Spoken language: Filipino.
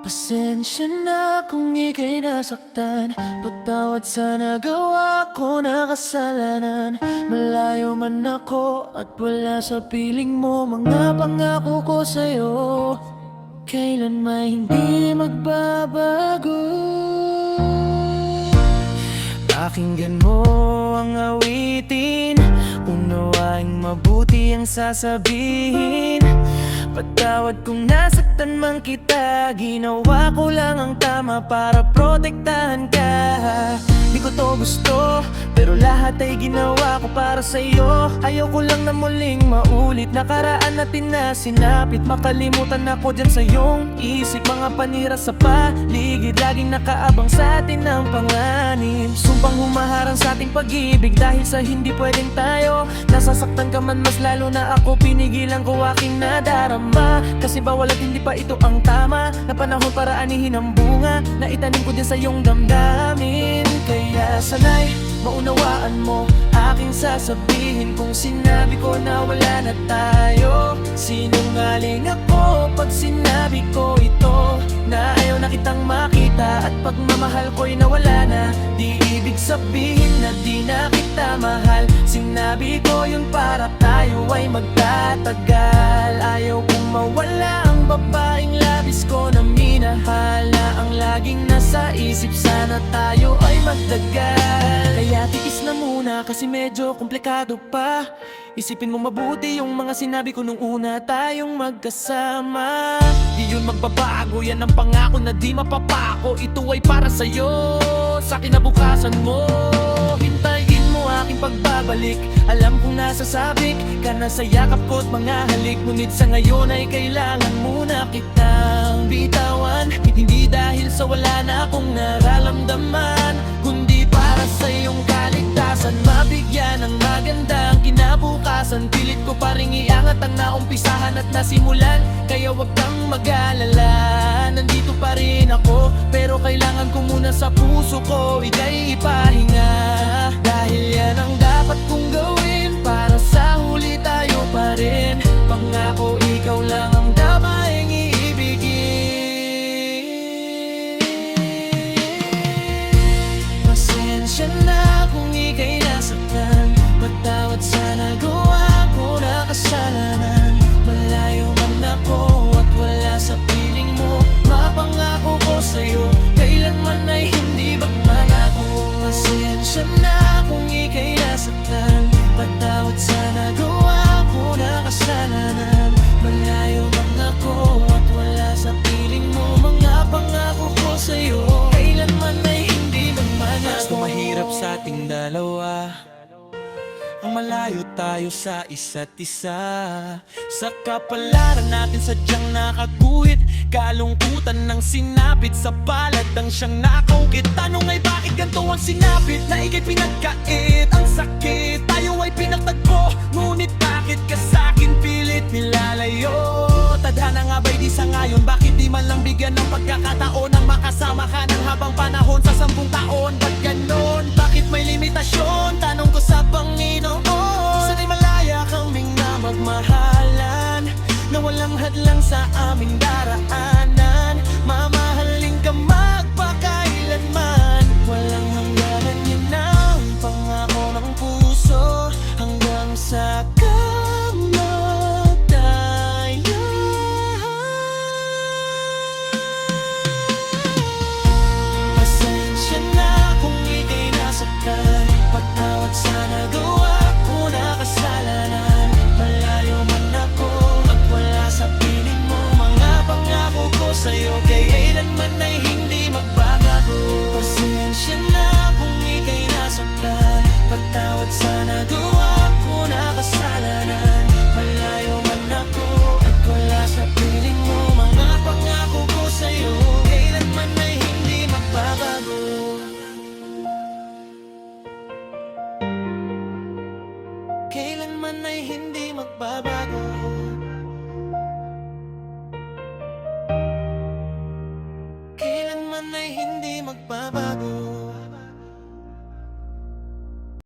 Pasensya na kung ika'y nasaktan. Patawad sa nagawa ko na kasalanan. Malayo man ako at wala sa piling mo. Mga pangako ko sa'yo kailanman hindi magbabago. Pakinggan mo ang awitin, unawaing mabuti ang sasabihin. Patawad kung nasaktan man kita, ginawa ko lang ang tama para protektahan ka. Di ko to gusto, pero lahat ay ginawa ko para sa'yo. Ayaw ko lang na muling maulit nakaraan natin na sinapit. Makalimutan ako dyan sa iyong isip. Mga panira sa paligid, laging nakaabang sa atin ng panganib. Sumpang humaharang sa ating pag-ibig dahil sa hindi pwedeng tayo. Nasasaktan ka man mas lalo na ako, pinigilan ko aking nadarama. Kasi bawal at hindi pa ito ang tama na panahon para anihin ang bunga na itanim ko din sa iyong damdamin. Kaya sana'y maunawaan mo aking sasabihin kung sinabi ko na wala na tayo. Sinungaling ako pag sinabi ko ito, na ayaw na kitang makita at pagmamahal ko'y nawala na. Di ibig sabihin na di na kita mahal. Sinabi ko yun para tayo ay magtatagal. Ayaw kong mawala ang babaeng labis ko na minahal, na ang laging nasa isip, sana tayo ay magdagal. Kaya tiis na muna kasi medyo komplikado pa. Isipin mo mabuti yung mga sinabi ko nung una tayong magkasama. Di yun magbabago, yan ang pangako na di mapapako. Ito ay para sa'yo, sa kinabukasan mo. Hintayin mo aking pagbabalik. Alam kong nasasabik ka na sa yakap ko't mga halik. Ngunit sa ngayon ay kailangan muna kitang bitawan. Hindi dahil sa wala na akong nararamdaman, kundi para sa iyong kaligtasan. Mabigyan ng magandang kinabukasan. Pilit ko pa ring iangat ang naumpisahan at nasimulan. Kaya wag kang mag-alala, nandito pa rin ako. Pero kailangan ko muna sa puso ko ika'y ipahinga. Dahil yan ang dapat kong gawin para sa huli tayo pa rin. Pangako ikaw lang ang dapat iibigin. Pasensya na kung ika'y nasaktan. Patawad sa nagawa ko na kasalanan. Malayo man ako at wala sa piling mo. Mapangako ko sa'yo kailanman ay hindi magbabago. Pasensya na kung ika'y nasaktan. Patawad sa nagawa ko na kasalanan. Malayo man ako at wala sa piling mo. Mga pangako ko sa'yo kailanman ay hindi magbabago. Mas mahirap sa ating dalawa ang malayo tayo sa isa't isa. Sa kapalaran natin sadyang nakaguhit. Kalungkutan ng sinapit sa palad ang siyang nakaukit. Tanong ay bakit ganito ang sinapit na ika'y pinagkait? Ang sakit, tayo ay pinagtagpo, ngunit bakit ka sa'kin pilit nilalayo? Tadhana nga ba'y di sa ngayon? Bakit di man lang bigyan ng pagkakataon ang makasama ka ng habang panahon sa 10 taon? Ba't ganon? Bakit may limitasyon? Tanong ko sa Panginoon. Sana'y malaya kaming na magmahalan, na walang hadlang sa aming daraanan. Mamahalin ka magpakailanman. Walang hangganan, yun ang pangako ng puso. Hanggang sa kamatayan. Pasensya na kung ika'y nasaktan. Patawad sa nagawa ko na kasalanan. Malayo man ako at wala sa piling mo. Mga pangako ko sa'yo kailanman ay hindi magbabago. Pasensya na kung ika'y nasaktan. Patawad sa nagawa ko na kasalanan. Malayo man ako at wala sa piling mo. Mga pangako ko sa'yo kailanman ay hindi magbabago. Kailanman ay hindi magbabago. Kailanman ay hindi magbabago.